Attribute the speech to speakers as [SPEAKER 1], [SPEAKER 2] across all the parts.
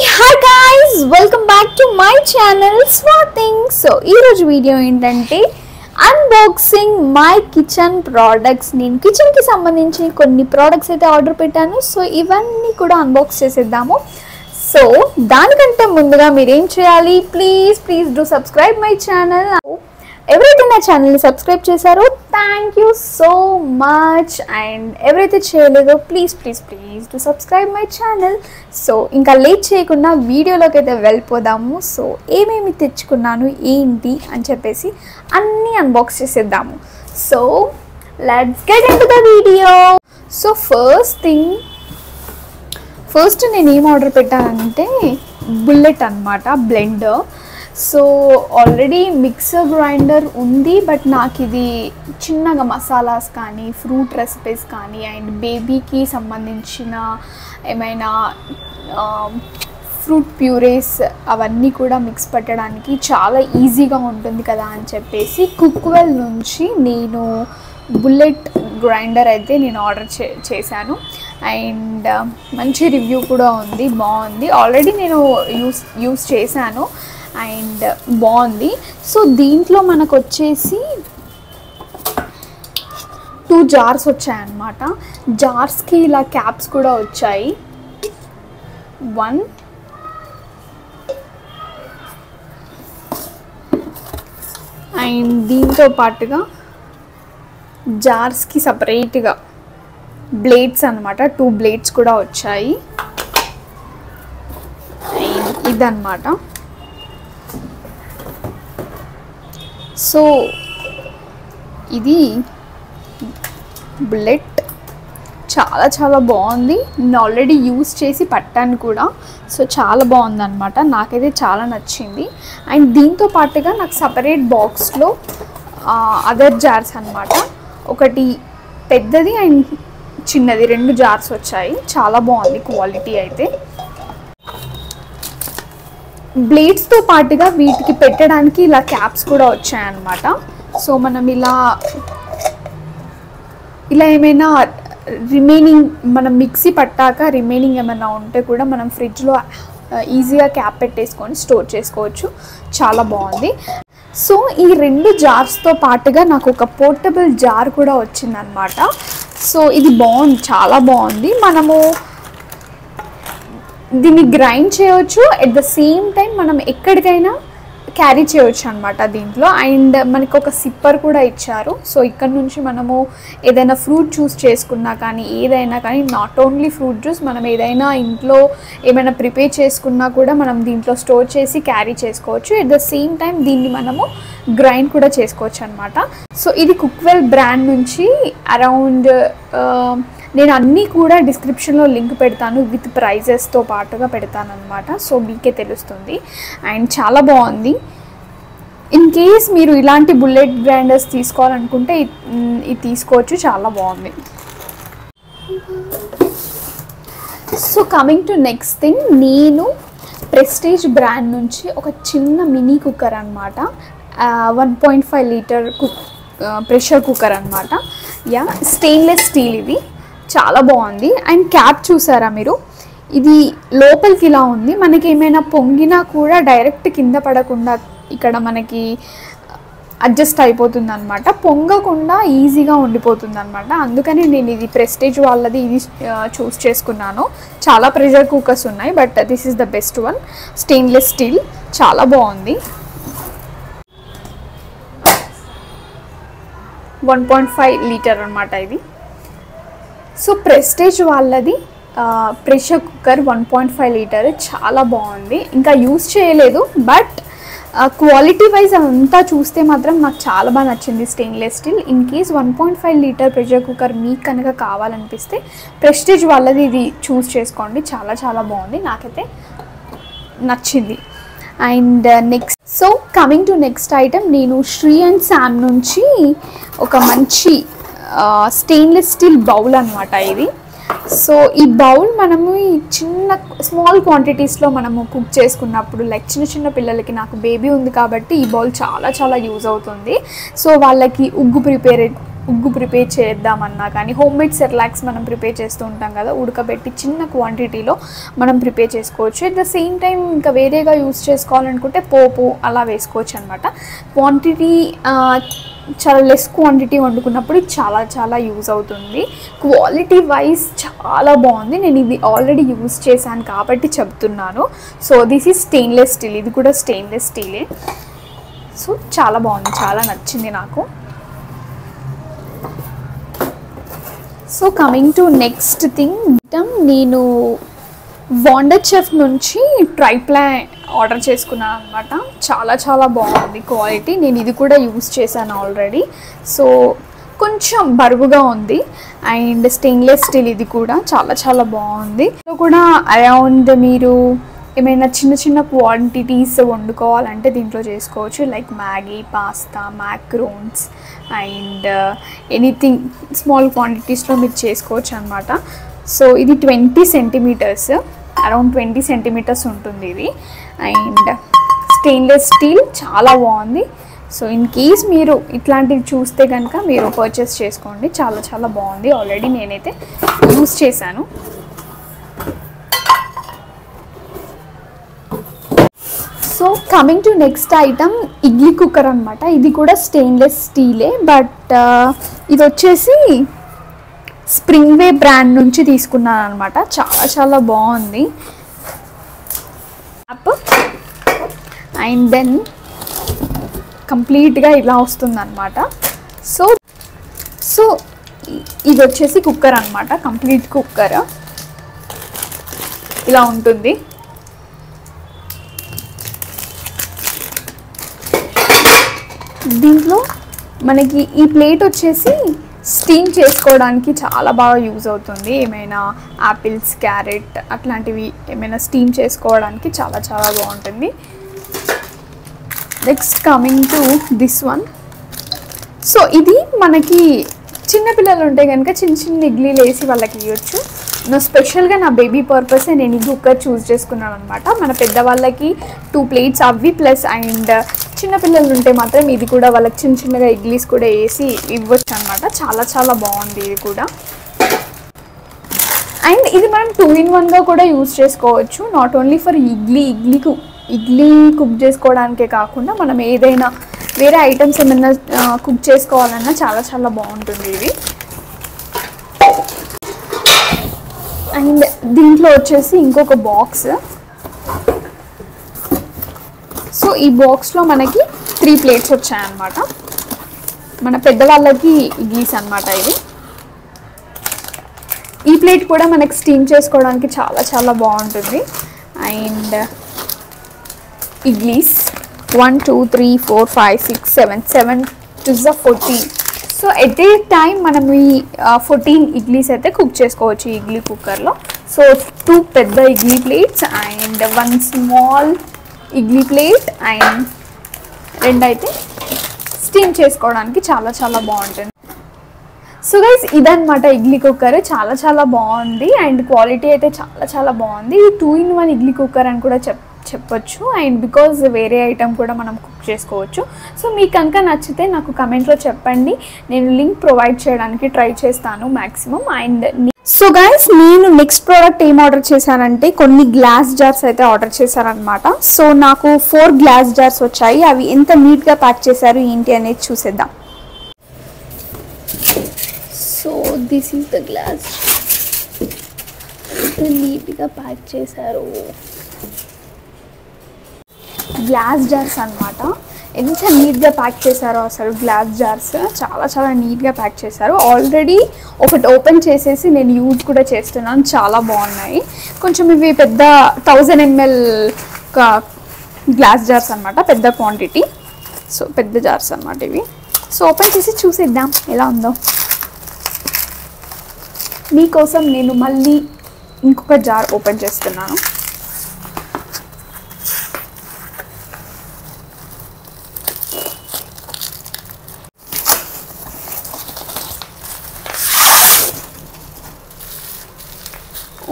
[SPEAKER 1] Hi guys, welcome back to my channel Swathing. So ee roju video entante unboxing my kitchen products. నేను kitchen కి సంబంధించిన కొన్ని products అయితే order పెట్టాను. So ఇవన్నీ కూడా అన్బాక్స్ చేసేద్దాము. సో దానికంటే ముందుగా మీరు ఏం చేయాలి, please do subscribe my channel. ఎవరైతే నా ఛానల్ని సబ్స్క్రైబ్ చేశారో thank you so much, and ఎవరైతే చేయలేదో please to subscribe my channel. So ఇంకా లేట్ చేయకుండా వీడియోలోకి అయితే వెళ్ళిపోదాము. సో ఏమేమి తెచ్చుకున్నాను ఏంటి అని చెప్పేసి అన్నీ అన్బాక్స్ చేసేద్దాము. So let's get into the video. So first నేను ఏం ఆర్డర్ పెట్టానంటే బుల్లెట్ అన్నమాట, blender. So already mixer grinder ఉంది, బట్ నాకు ఇది చిన్నగా మసాలాస్ కానీ ఫ్రూట్ రెసిపీస్ కానీ అండ్ బేబీకి సంబంధించిన ఏమైనా ఫ్రూట్ ప్యూరేస్ అవన్నీ కూడా మిక్స్ పెట్టడానికి చాలా ఈజీగా ఉంటుంది కదా అని చెప్పేసి కుక్వెల్ నుంచి నేను బుల్లెట్ గ్రైండర్ అయితే నేను ఆర్డర్ చేశాను. అండ్ మంచి రివ్యూ కూడా ఉంది, బాగుంది. ఆల్రెడీ నేను యూస్ చేశాను అండ్ బాగుంది. సో దీంట్లో మనకు వచ్చేసి 2 జార్స్ వచ్చాయన్నమాట. జార్స్కి ఇలా క్యాప్స్ కూడా వచ్చాయి. 1 అండ్ దీంతో పాటుగా జార్స్కి సపరేట్గా బ్లేడ్స్ అన్నమాట, 2 బ్లేడ్స్ కూడా వచ్చాయి. అండ్ ఇదన్నమాట. సో ఇది బుల్లెట్ చాలా బాగుంది. నేను ఆల్రెడీ యూస్ చేసి పట్టాను కూడా. సో చాలా బాగుంది అనమాట, నాకైతే చాలా నచ్చింది. అండ్ దీంతో పాటుగా నాకు సపరేట్ బాక్స్లో అదర్ జార్స్ అన్నమాట, ఒకటి పెద్దది అండ్ చిన్నది, 2 జార్స్ వచ్చాయి. చాలా బాగుంది క్వాలిటీ అయితే. బ్లేడ్స్తో పాటుగా వీటికి పెట్టడానికి ఇలా క్యాప్స్ కూడా వచ్చాయన్నమాట. సో మనం ఇలా ఏమైనా రిమైనింగ్ మనం మిక్సీ పట్టాక రిమైనింగ్ ఏమైనా ఉంటే కూడా మనం ఫ్రిడ్జ్లో ఈజీగా క్యాప్ పెట్టేసుకొని స్టోర్ చేసుకోవచ్చు. చాలా బాగుంది. సో ఈ 2 జార్స్తో పాటుగా నాకు ఒక పోర్టబుల్ జార్ కూడా వచ్చిందనమాట. సో ఇది బాగుంది, చాలా బాగుంది. మనము దీన్ని గ్రైండ్ చేయవచ్చు, ఎట్ ద సేమ్ టైం మనం ఎక్కడికైనా క్యారీ చేయవచ్చు అనమాట దీంట్లో. అండ్ మనకు ఒక సిప్పర్ కూడా ఇచ్చారు. సో ఇక్కడ నుంచి మనము ఏదైనా ఫ్రూట్ జ్యూస్ చేసుకున్నా కానీ ఏదైనా కానీ, నాట్ ఓన్లీ ఫ్రూట్ జ్యూస్, మనం ఏదైనా ఇంట్లో ఏమైనా ప్రిపేర్ చేసుకున్నా కూడా మనం దీంట్లో స్టోర్ చేసి క్యారీ చేసుకోవచ్చు. ఎట్ ద సేమ్ టైం దీన్ని మనము గ్రైండ్ కూడా చేసుకోవచ్చు అనమాట. సో ఇది కుక్వెల్ బ్రాండ్ నుంచి అరౌండ్ నేను అన్నీ కూడా డిస్క్రిప్షన్లో లింక్ పెడతాను, విత్ ప్రైజెస్తో పాటుగా పెడతాను అనమాట. సో మీకే తెలుస్తుంది. అండ్ చాలా బాగుంది. ఇన్ కేస్ మీరు ఇలాంటి బుల్లెట్ గ్రైండర్స్ తీసుకోవాలనుకుంటే ఇది తీసుకోవచ్చు, చాలా బాగుంది. So coming to next thing, నేను ప్రెస్టీజ్ బ్రాండ్ నుంచి ఒక చిన్న మినీ కుక్కర్ అనమాట, 1.5 లీటర్ ప్రెషర్ కుక్కర్ అనమాట. స్టెయిన్లెస్ స్టీల్, ఇది చాలా బాగుంది. అండ్ క్యాప్ చూసారా మీరు, ఇది లోపలికి ఇలా ఉంది. మనకి ఏమైనా పొంగినా కూడా డైరెక్ట్ కింద పడకుండా ఇక్కడ మనకి అడ్జస్ట్ అయిపోతుంది అనమాట, పొంగకుండా ఈజీగా ఉండిపోతుంది అనమాట. అందుకని నేను ఇది ప్రెస్టీజ్ వాళ్ళది ఇది చూస్ చేసుకున్నాను. చాలా ప్రెషర్ కుక్కర్స్ ఉన్నాయి, but this is the best one. Stainless steel, చాలా బాగుంది. 1.5 లీటర్ అనమాట ఇది. సో ప్రెస్టీజ్ వాళ్ళది ప్రెషర్ కుక్కర్ 1.5 లీటర్ చాలా బాగుంది. ఇంకా యూస్ చేయలేదు, బట్ క్వాలిటీ వైజ్ అంతా చూస్తే మాత్రం నాకు చాలా బాగా నచ్చింది stainless steel. In case 1.5 litre pressure cooker మీకు కనుక కావాలనిపిస్తే ప్రెస్టీజ్ వాళ్ళది ఇది చూస్ చేసుకోండి. చాలా బాగుంది, నాకైతే నచ్చింది. And next, so coming to next item, నేను శ్రీ అండ్ శామ్ నుంచి ఒక మంచి స్టెయిన్లెస్ స్టీల్ బౌల్ అనమాట ఇది. సో ఈ బౌల్ మనము ఈ స్మాల్ క్వాంటిటీస్లో మనము కుక్ చేసుకున్నప్పుడు, లైక్ చిన్న పిల్లలకి, నాకు బేబీ ఉంది కాబట్టి ఈ బౌల్ చాలా యూజ్ అవుతుంది. సో వాళ్ళకి ఉగ్గు ఉగ్గు ప్రిపేర్ చేద్దామన్నా కానీ హోమ్మేడ్ సెర్లాక్స్ మనం ప్రిపేర్ చేస్తూ ఉంటాం కదా, ఉడకబెట్టి చిన్న క్వాంటిటీలో మనం ప్రిపేర్ చేసుకోవచ్చు. అట్ ద సేమ్ టైం ఇంకా వేరేగా యూస్ చేసుకోవాలనుకుంటే పోపు అలా వేసుకోవచ్చు అనమాట. క్వాంటిటీ చాలా లెస్ క్వాంటిటీ వండుకున్నప్పుడు చాలా చాలా యూజ్ అవుతుంది. క్వాలిటీ వైజ్ చాలా బాగుంది. నేను ఇది ఆల్రెడీ యూజ్ చేశాను కాబట్టి చెప్తున్నాను. So this is stainless steel, ఇది కూడా స్టెయిన్లెస్ స్టీలే. సో చాలా బాగుంది, చాలా నచ్చింది నాకు. So coming to next thing, నేను వాండర్ చెఫ్ నుంచి ట్రైప్లై ఆర్డర్ చేసుకున్నాను అనమాట. చాలా చాలా బాగుంది క్వాలిటీ. నేను ఇది కూడా యూజ్ చేశాను ఆల్రెడీ. సో కొంచెం బరువుగా ఉంది అండ్ స్టెయిన్లెస్ స్టీల్, ఇది కూడా చాలా చాలా బాగుంది. సో కూడా అరౌండ్ మీరు ఏమైనా చిన్న చిన్న క్వాంటిటీస్ వండుకోవాలంటే దీంట్లో చేసుకోవచ్చు. Like Maggi, pasta, macarons and anything small క్వాంటిటీస్లో మీరు చేసుకోవచ్చు అనమాట. సో ఇది 20 సెంటీమీటర్స్, అరౌండ్ 20 సెంటీమీటర్స్ ఉంటుంది ఇది. అండ్ స్టెయిన్లెస్ స్టీల్ చాలా బాగుంది. సో ఇన్ కేస్ మీరు ఇట్లాంటివి చూస్తే కనుక మీరు పర్చేస్ చేసుకోండి, చాలా చాలా బాగుంది. ఆల్రెడీ నేనైతే యూస్ చేశాను. So coming to next item, idli cooker అనమాట. ఇది కూడా స్టెయిన్లెస్ స్టీలే, బట్ ఇది వచ్చేసి స్ప్రింగ్ వే బ్రాండ్ నుంచి తీసుకున్నాను అనమాట. చాలా చాలా బాగుంది. అండ్ దెన్ కంప్లీట్గా ఇలా వస్తుంది అనమాట. సో ఇది వచ్చేసి కుక్కర్ అనమాట, కంప్లీట్ కుక్కర్ ఇలా ఉంటుంది. దీంట్లో మనకి ఈ ప్లేట్ వచ్చేసి స్టీమ్ చేసుకోవడానికి చాలా బాగా యూజ్ అవుతుంది. ఏమైనా యాపిల్స్, క్యారెట్ అట్లాంటివి ఏమైనా స్టీమ్ చేసుకోవడానికి చాలా చాలా బాగుంటుంది. Next coming to this one. So ఇది మనకి చిన్నపిల్లలు ఉంటే కనుక చిన్న చిన్న ఇడ్లీలు వేసి వాళ్ళకి ఇవ్వచ్చు. నా స్పెషల్గా నా బేబీ పర్పసే నేను ఈ కుక్కర్ చూస్ చేసుకున్నాను అనమాట. మన పెద్దవాళ్ళకి 2 ప్లేట్స్ అవి ప్లస్ అండ్ చిన్నపిల్లలు ఉంటే మాత్రం ఇది కూడా వాళ్ళకి చిన్న చిన్నగా ఇడ్లీస్ కూడా వేసి ఇవ్వచ్చు అనమాట. చాలా చాలా బాగుంది ఇది కూడా. అండ్ ఇది మనం 2-in-1గా కూడా యూజ్ చేసుకోవచ్చు. Not only for idli cook చేసుకోవడానికే కాకుండా మనం ఏదైనా వేరే ఐటమ్స్ ఏమైనా కుక్ చేసుకోవాలన్నా చాలా చాలా బాగుంటుంది ఇది. అండ్ దీంట్లో వచ్చేసి ఇంకొక బాక్స్. సో ఈ బాక్స్లో మనకి 3 ప్లేట్స్ వచ్చాయన్నమాట. మన పెద్దవాళ్ళకి ఇడ్లీస్ అనమాట ఇది. ఈ ప్లేట్ కూడా మనకి స్టీమ్ చేసుకోవడానికి చాలా చాలా బాగుంటుంది. And idlis 1 2 3 4 5 6 7 to 14. So at a time మనం ఈ 14 ఇడ్లీస్ అయితే కుక్ చేసుకోవచ్చు ఈ ఇడ్లీ కుక్కర్లో. సో 2 పెద్ద idli plates and 1 small idli plate and 2 అయితే స్టీమ్ చేసుకోవడానికి చాలా చాలా బాగుంటుంది. సో గైస్ ఇదన్నమాట ఇడ్లీ కుక్కర్. చాలా చాలా బాగుంది అండ్ క్వాలిటీ అయితే చాలా చాలా బాగుంది. 2-in-1 ఇడ్లీ కుక్కర్ అని కూడా చెప్పొచ్చు. అండ్ బికాజ్ వేరే ఐటమ్ కూడా మనం కుక్ చేసుకోవచ్చు. సో మీకు కనుక నచ్చితే నాకు కమెంట్లో చెప్పండి, నేను లింక్ ప్రొవైడ్ చేయడానికి ట్రై చేస్తాను మ్యాక్సిమం. అండ్ సో గైస్ నేను నెక్స్ట్ ప్రోడక్ట్ ఏం ఆర్డర్ చేశానంటే కొన్ని గ్లాస్ జార్స్ అయితే ఆర్డర్ చేశారనమాట. సో నాకు 4 గ్లాస్ జార్స్ వచ్చాయి. అవి ఎంత నీట్గా ప్యాక్ చేశారు ఏంటి అనేది చూసేద్దాం. So this is the glass, ఎంత నీట్గా ప్యాక్ చేశారు. గ్లాస్ జార్స్ అనమాట. ఎంత నీట్గా ప్యాక్ చేశారో అసలు గ్లాస్ జార్స్ చాలా చాలా నీట్గా ప్యాక్ చేశారు. ఆల్రెడీ ఒకటి ఓపెన్ చేసేసి నేను యూజ్ కూడా చేస్తున్నాను, చాలా బాగున్నాయి. కొంచెం ఇవి పెద్ద 1000 ml గ్లాస్ జార్స్ అనమాట, పెద్ద క్వాంటిటీ. సో పెద్ద జార్స్ అనమాట ఇవి. సో ఓపెన్ చేసి చూసేద్దాం ఎలా ఉందో. మీకోసం నేను మళ్ళీ ఇంకొక జార్ ఓపెన్ చేస్తున్నాను.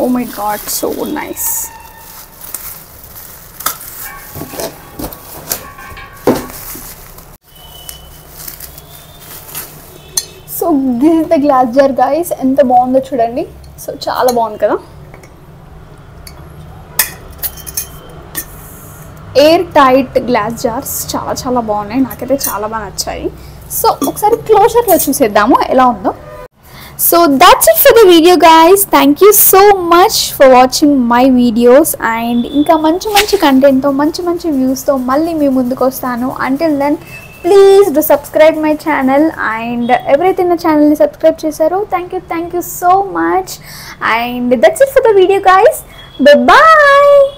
[SPEAKER 1] Oh my god, so nice. So this is the glass jar guys, ఎంత బాగుందో చూడండి. సో చాలా బాగుంది కదా. ఎయిర్ టైట్ గ్లాస్ జార్స్ చాలా చాలా బాగున్నాయి, నాకైతే చాలా బాగా నచ్చాయి. సో ఒకసారి క్లోజర్లో చూసేద్దాము ఎలా ఉందో. So that's it for the video guys. Thank you so much for watching my videos, and ఇంకా మంచి కంటెంట్తో మంచి వ్యూస్తో మళ్ళీ మీ ముందుకు వస్తాను. Until then please do subscribe my channel, and ఎవరైతే నా ఛానల్ని సబ్స్క్రైబ్ చేశారో thank you so much, and that's it for the video guys. Bye bye.